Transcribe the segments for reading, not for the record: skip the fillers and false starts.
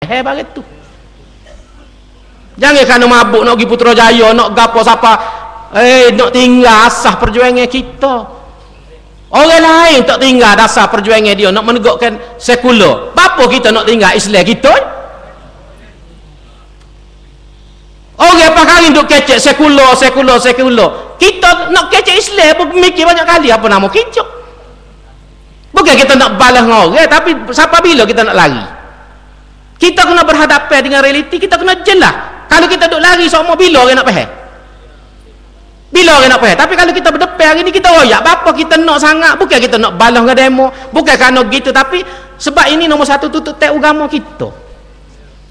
pehe bagai tu. Jangan kerana mabuk nak pergi Putrajaya, nak gapo siapa, nak tinggal asah perjuangan kita. Orang lain tak tinggal dasar perjuangan dia, nak menegakkan sekular. Apa kita nak tinggal Islam kita? Orang apa kali duk kecek sekular. Kita nak kecek Islam pun mikir banyak kali apa nama kita. Bukan kita nak balas dengan orang, tapi sampai bila kita nak lari? Kita kena berhadapan dengan realiti, kita kena jelas. Kalau kita duk lari semua, bila orang nak faham? Bila orang nak faham? Tapi kalau kita berdepan hari ni, kita royak apa kita nak sangat. Bukan kita nak balas dengan demo, bukan kerana gitu, tapi sebab ini nombor satu, tutup tak agama kita.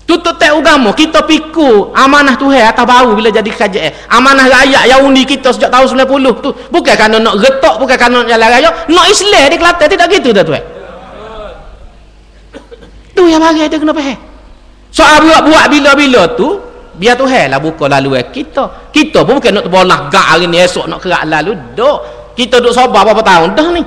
Tutup tak agama kita pikul amanah Tuhan atas baru bila jadi kerajaan. Amanah rakyat yang undi kita sejak tahun 90 tu, bukan kerana nak retak, bukan kerana nak jalan raya, nak Islam di Kelantan, tidak gitu dah tuan. Tu yang bagi dia kena faham. Soal buat bila-bila tu, biar Tuhan lah buka laluan kita. Kita pun bukan nak terbolah gak hari ni, esok nak kerak lalu duk. Kita duk sabar berapa tahun dah ni.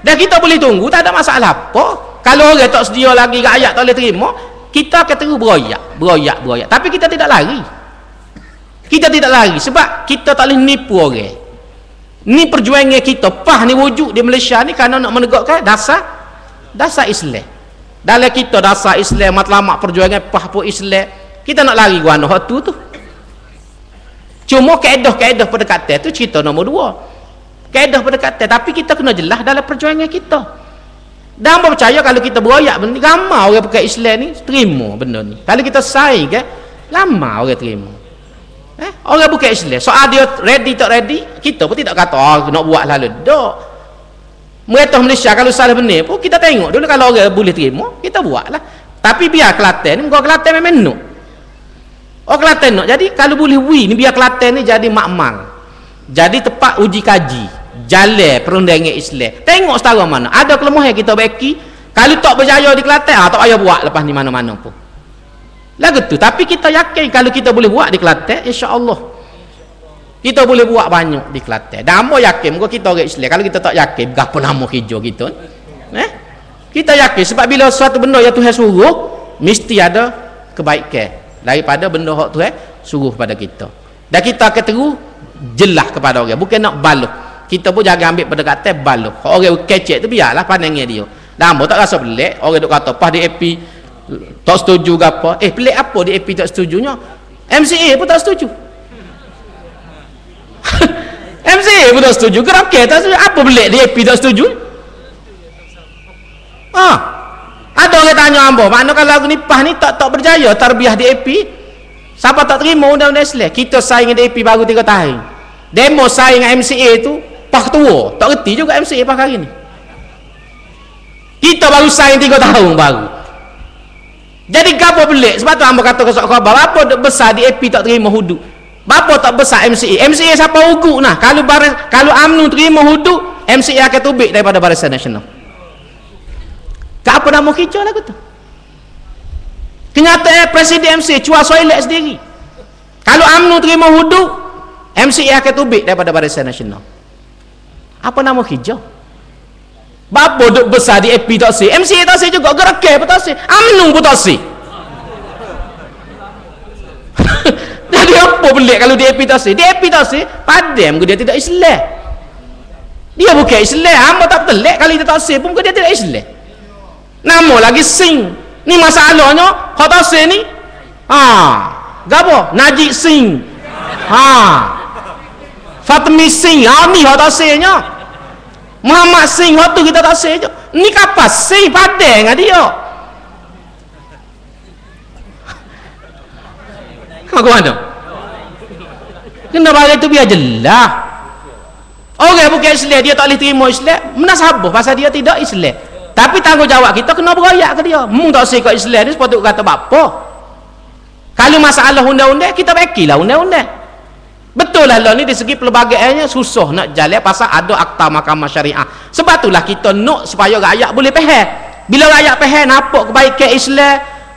Dan kita boleh tunggu, tak ada masalah apa. Kalau orang tak sedia lagi, rakyat tak boleh terima, kita akan terus beroyak. Tapi kita tidak lari. Kita tidak lari sebab kita tak boleh nipu orang. Ni perjuangan kita. Pah ni wujud di Malaysia ni kerana nak menegakkan dasar Islam. Dalam kita dasar Islam, matlamat perjuangan pah pun Islam. Kita nak lari guano hak tu. Cuma kaedah-kaedah pendekatan tu cerita nombor 2. Kaedah pendekatan, tapi kita kena jelas dalam perjuangan kita. Dan apa percaya kalau kita beroyak benda ni, ramai orang pakai Islam ni terima benda ni. Kalau kita saing kan, ramai orang terima. Orang bukan Islam, soal dia ready tak ready, kita pun tidak kata nak buat lalu dok. Mereka Malaysia kalau salah benar pun kita tengok dulu, kalau orang boleh terima, kita buatlah. Tapi biar Kelantan ni, kau Kelantan memang nak. Oh Kelantan nak. Jadi kalau boleh ni biar Kelantan ni jadi makmal. Jadi tempat uji kaji, jalan perundangan Islam. Tengok setara mana. Ada kelemahan kita beki. Kalau tak berjaya di Kelantan, tak payah buat lepas ni mana-mana pun. Lagu tu. Tapi kita yakin kalau kita boleh buat di Kelantan, insya-Allah kita boleh buat banyak di Kelantan. Dan hamba yakin muka kita orang Islam. Kalau kita tak yakin berapa lama hijau kita. Kita yakin sebab bila suatu benda yang Tuhan suruh, mesti ada kebaikan daripada benda hak Tuhan suruh pada kita. Dan kita akan terus jelas kepada orang, bukan nak baluh. Kita pun jangan ambil pendekatan baluh. Orang kecek tu biarlah pandangnya dia. Dan hamba tak rasa pelik orang duk kata pas DAP tak setuju ke apa. Pelik apa DAP tak setujunya? MCA pun tak setuju. MCA pun tak setuju. Gerak tak setuju. Apa pelik DAP tak setuju? Ada orang tanya hamba, mana kalau lagu ni PAH ni tak berjaya tarbiyah DAP, siapa tak terima undang-undang Islam? Kita saing dengan DAP baru 3 tahun. Demo saing dengan MCA tu PAH tua, tak reti juga MCA PAH hari ni. Kita baru saing 3 tahun baru. Jadi gapo pelik? Sebab tu hamba kata ke sok khabar, apa besar DAP tak terima hudud? Bapa tak besar MCA? MCA siapa ugut nah? Kalau UMNO terima hudud, MCA akan tubik daripada Barisan Nasional. Apa nama kita lagu tu? Kenyataan Presiden MCA cuak soilet sendiri. Kalau UMNO terima hudud, MCA akan tubik daripada Barisan Nasional. Apa nama hijau? Bapa duk besar di AP tak si, MCA tak si juga, Gerakeh pun tak si, UMNO pun tak si. Jadi apa pelik kalau di AP tak si? Di AP tak si, padam dia tidak Islam. Dia bukan Islam. Hamba tak pelik kalau dia tak si pun dia tidak Islam. Nama lagi sing. Ni masalahnya hak tak si ni. Gapo? Najib Singh. Fatmi Singh. Ni hak tak si nya. Muhammad Singh hak tu kita tak si je. Ni kapas Singh padang dengan dia. Kau mana? Kena bagi tu biar jelas. Orang bukan Islam, dia tak boleh terima Islam, menasabah pasal dia tidak Islam. Tapi tanggungjawab kita kena beroyak ke dia. Mung tak sikap Islam ni sepatut kata apa? Kalau masalah undang-undang, kita bakilah undang-undang. Betul lah ni di segi pelbagaiannya susah nak jalan pasal ada akta mahkamah syariah. Sebab itulah kita nak supaya rakyat boleh faham. Bila rakyat faham nampak kebaikan Islam,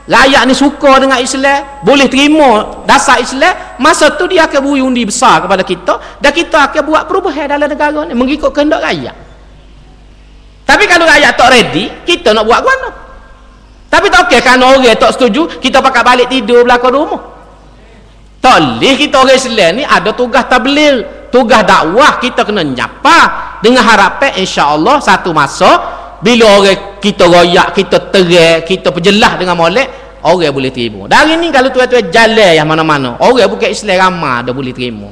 rakyat ni suka dengan Islam, boleh terima dasar Islam, masa tu dia akan beri undi besar kepada kita dan kita akan buat perubahan dalam negara ni mengikut kehendak rakyat. Tapi kalau rakyat tak ready, kita nak buat mana? Tapi tak okey kan orang tak setuju kita pakai balik tidur belakang rumah. Tak boleh kita orang Islam ni ada tugas tabligh, tugas dakwah, kita kena nyapa dengan harapan insya-Allah satu masa bila orang kita royak, kita terang, kita perjelas dengan molek, orang boleh terima. Dari ni kalau tuan-tuan jalan yang mana-mana, orang bukan Islam ramai dah boleh terima.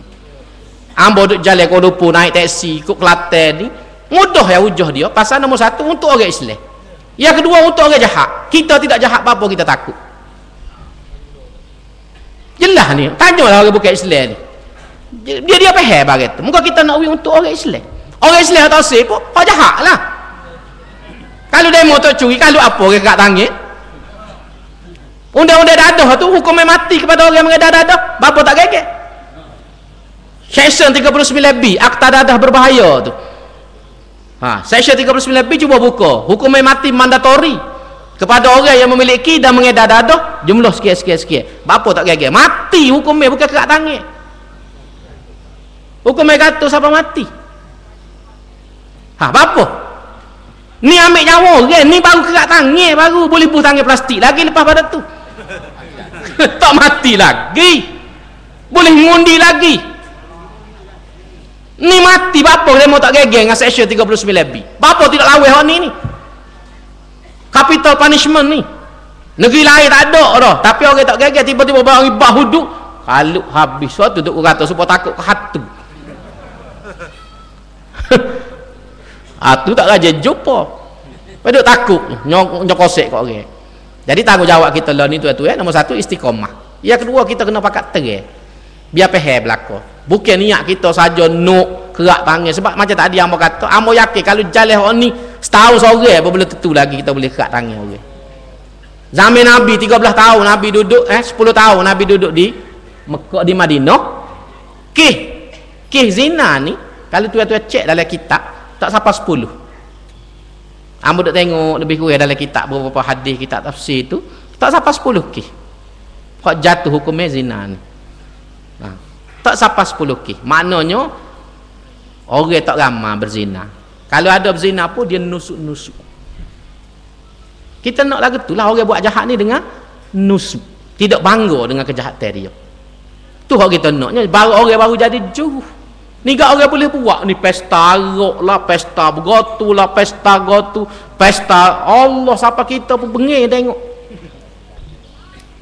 Ambo duk jalan Kuala Lumpur naik taksi ikut Kelantan ni, mudah ya hujah dia. Pasal nombor satu untuk orang Islam. Yang kedua untuk orang jahat. Kita tidak jahat apa-apa, kita takut. Jelas ni, tanyalah orang bukan Islam ni. Dia faham barat tu. Muka kita nak untuk orang Islam. Orang Islam tak sih pun, orang jahat lah. Kalau demo tak curi, kalau apa orang kat tangan? Undang-undang dadah tu hukuman mati kepada orang yang mengedah dadah. Bapa tak gegek. Section 39B, akta dadah berbahaya tu. Section 39B cuba buka. Hukuman mati mandatori kepada orang yang memiliki dan mengedah dadah, jumlah sikit. Bapa tak gegek. Mati hukumnya, bukan kerak tangan. Hukumnya kata siapa mati. Bapa? Ni ambil nyawa orang, ni baru kerak tangan, baru boleh buh tangan plastik lagi lepas pada tu. Tak mati lagi. Boleh ngundi lagi. Ni mati bapa dia mau tak gegeng dengan section 39B. Bapa tidak lawan hak ni. Capital punishment ni. Negeri lain tak ada dah, tapi orang tak gegeng tiba-tiba bagi bahuduk. Kalau habis suatu duk kata supaya takut ke hatu. Tu tak raja jumpa. Padahal takut nyokosek kat orang. Jadi tanggungjawab kita lah ni tuan-tuan, nombor satu istiqamah. Yang kedua kita kena pakat terang. Biar faham belaka. Bukan niat kita saja nuk kerak tangan, sebab macam tadi hamba kata, hamba yakin kalau jalan hak ni setahun seorang apa boleh tentu lagi kita boleh kerak tangan orang. Zaman Nabi 13 tahun Nabi duduk 10 tahun Nabi duduk di Mekah, di Madinah. Kes zina ni kalau tuan-tuan cek dalam kitab tak sampai 10. Hamba duk tengok lebih kurang dalam kitab beberapa hadis, kitab tafsir tu tak sampai 10 kes. Hak jatuh hukumnya zina ni. Tak sampai 10 kes. Maknanya orang tak ramai berzina. Kalau ada berzina pun dia nusuk-nusuk. Kita nak lagu tu lah orang buat jahat ni dengan nusuk. Tidak bangga dengan kejahatan dia. Tu hak kita naknya. Baru orang baru jadi jauh. Ni gak orang boleh buat ni pesta arak lah, pesta begotu lah, pesta gotu, pesta Allah siapa kita pun bengih tengok.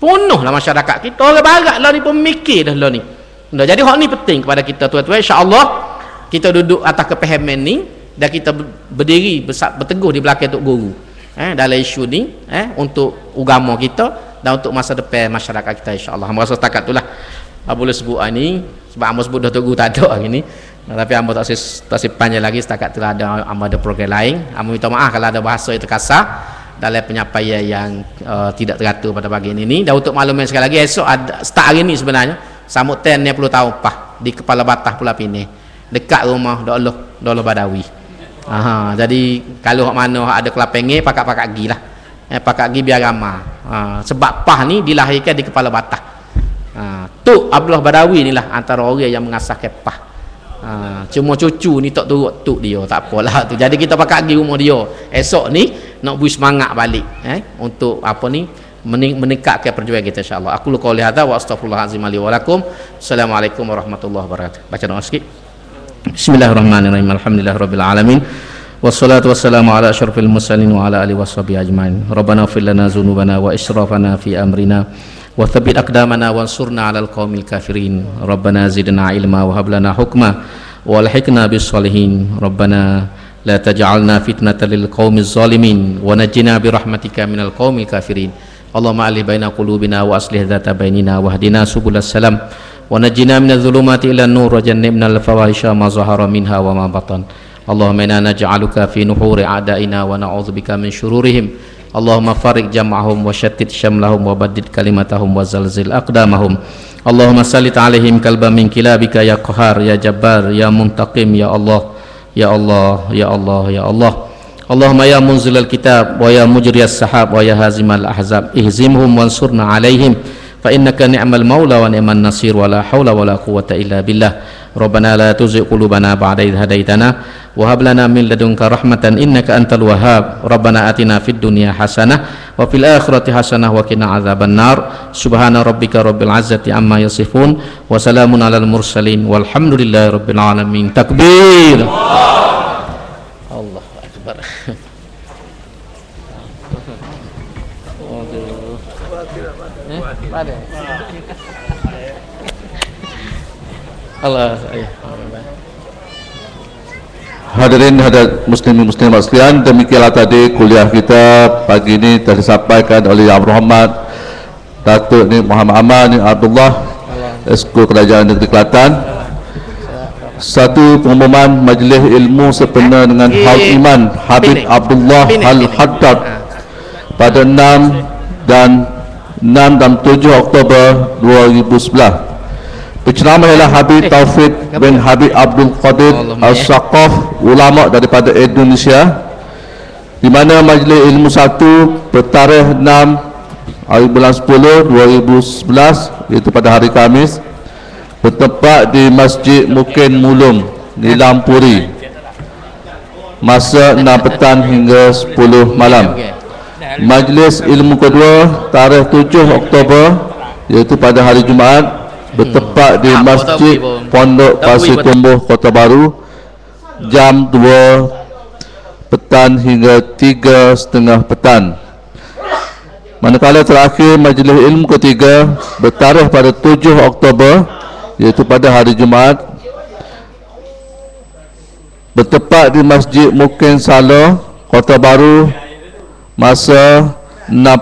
Penuh lah masyarakat kita. Orang barat lah ni pun mikir dah lah ni. Jadi hak ni penting kepada kita tuan-tuan. InsyaAllah kita duduk atas kepahaman ni dan kita berdiri berteguh di belakang Tok Guru dalam isu ni untuk agama kita dan untuk masa depan masyarakat kita insyaAllah. Hamba rasa setakat itulah boleh sebut ni sebab hamba sebut dah Tok Guru tak ada hari ni, tapi hamba tak panjang lagi. Setakat itulah hamba ada program lain. Hamba minta maaf kalau ada bahasa yang terkasar dalam penyampaian yang tidak teratur pada pagi ini. Dan untuk makluman sekali lagi, esok ada start hari ni sebenarnya sambut 10 tahun pah di Kepala Batah Pulau Pinang dekat rumah Dolo Badawi. Jadi kalau hak mana ada kelapenge pakak-pakak gi lah. Pakak gi biar ramai. Sebab pah ni dilahirkan di Kepala Batah. Tok Abdullah Badawi inilah antara orang yang mengasahkan pah. Cuma cucu ni tak turut tok dia, tak apalah tu. Jadi kita pakak gi rumah dia. Esok ni nak beri semangat balik untuk apa ni meningkatkan perjuangan kita insya-Allah. Aku lu qauli hadza wa astaghfirullahalazim li wa lakum. Assalamualaikum warahmatullahi wabarakatuh. Baca doa sikit. Bismillahirrahmanirrahim. Alhamdulillahirabbil alamin. Wassalatu wassalamu ala asyrafil mursalin wa ala alihi washabihi ajmain. Rabbana ighfir lana dzunubana wa israfana fi amrina wa tsabbit aqdamana wansurna 'alal qaumil kafirin. Rabbana zidna ilma wa hab lana hukma walhiqna bis sholihin. Rabbana la taj'alna fitnatan lil qaumiz zalimin wa najjina bi rahmatika minal qaumil kafirin. Allahumma alih baina qulubina wa aslih dzata bainina wahdina subulas salam wa najjina minadh dhulumati ilan nur wa jannibnal fawahisha ma zahara minha wa ma batan. Allahumma inna naj'aluka fi nuhuri a'daina wa na'udzubika min syururihim. Allahumma farik jam'ahum wa shattit syamlahum wa baddid kalimatahum wa zalzil aqdamahum. Allahumma sallit alaihim kalban min kilabika ya qahar ya jabbar ya muntaqim ya Allah ya Allah ya Allah ya Allah. Allahumma ya munzilal kitab wa ya mujriyas sahab wa ya hazimal ahzab ihzimhum wansurna alaihim fa innaka ni'mal maula wa ni'man nasir wa la haula wa la quwwata illa billah. Rabbana la tuzigh qulubana ba'da idh hadaitana wa hab lana min ladunka rahmatan innaka antal wahhab. Rabbana atina fid dunya hasanah wa fil akhirati hasanah wa qina adzabannar. Subhana rabbika rabbil izzati amma yasifun wa salamun alal mursalin walhamdulillahi rabbil alamin. Takbir. Allahu akbar. Allah. Hadirin hadirat muslimin-muslimat sekalian, demikianlah tadi kuliah kita pagi ini telah disampaikan oleh Yang Berhormat Datuk Ni Muhammad Aman Ni Abdullah, Esko Kerajaan Negeri Kelantan. Satu pengumuman majlis ilmu sempena dengan Haul Iman Habib Abdullah Al-Haddad pada 6 dan 7 Oktober 2011. Penceramah ialah Habib Taufik bin Habib Abdul Qadir Al-Saqaf, ulama daripada Indonesia, di mana majlis ilmu 1 bertarikh 6 hari bulan 10 2011, iaitu pada hari Khamis, bertempat di Masjid Mukin Mulum di Lampuri, masa 6 petang hingga 10 malam. Majlis ilmu kedua tarikh 7 Oktober, iaitu pada hari Jumaat, bertempat di Masjid Pondok Pasir Tumbuh Kota Baru, jam 2 petang hingga 3:30 petang. Manakala terakhir majlis ilmu ketiga bertarikh pada 7 Oktober, iaitu pada hari Jumaat, bertempat di Masjid Mukin Saloh Kota Baru, masa 6